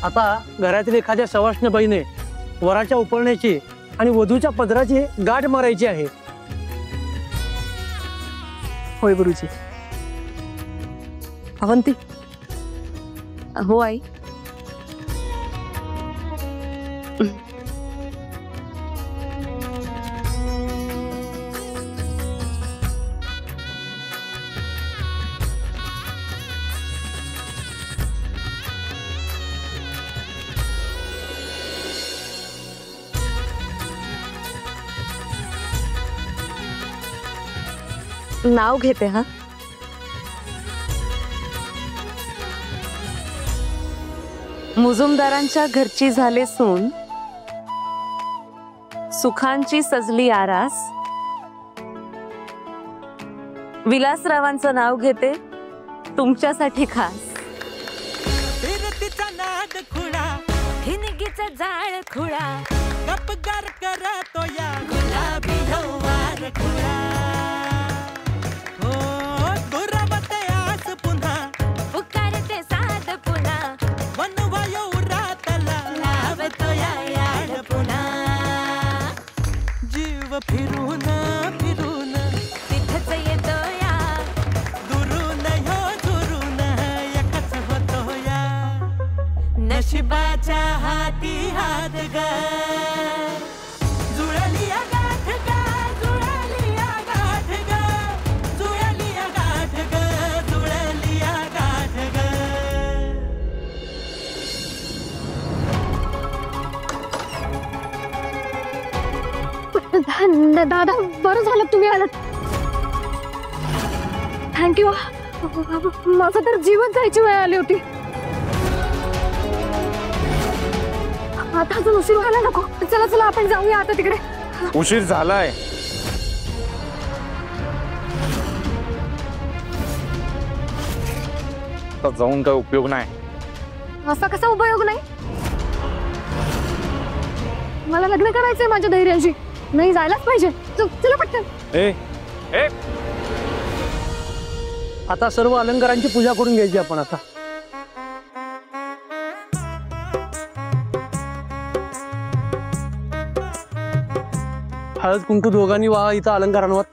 आता घरातील एखाद्या सवाष्ण बाईने वराच्या उपळण्याची आणि वधूच्या पदराची गाठ मारायची आहे. होय गुरुजी. अवंती. हो आई. नाव घेते हा. मुजुमदारांच्या घरची झाले सून, सुखांची सजली आरास. विलासरावांचं नाव घेते तुमच्यासाठी खास. फिरतीचा नाद खुळा, ठिणगीचा जाळ खुळा, गपगार करतो या गुलाबी हवार खुळा. फिरून फिरून तिथंच येतो या, दुरून ह्यो दुरून एकच होतो या. नशिबाच्या हाती हात ग, जुळली गाठ ग, जुळली गाठ ग, जुळली गाठ ग, जुळली गाठ ग. दादा बरं झालं तुम्ही आलात. थँक्यू. माझं तर जीवन जायची वेळ आली होती. आता अजून उशीर व्हायला नको. चला चला आपण जाऊया आता तिकडे. उशीर झालाय. जाऊन काय उपयोग नाही. असा कसा उपयोग नाही? मला लग्न करायचंय माझ्या धैर्याशी. नाही जायलाच पाहिजे. चला पटकन. ए ए आता सर्व अलंकारांची पूजा करून घ्यायची आपण. आता हळद कुंकू दोघांनी वा इथं अलंकारांवर.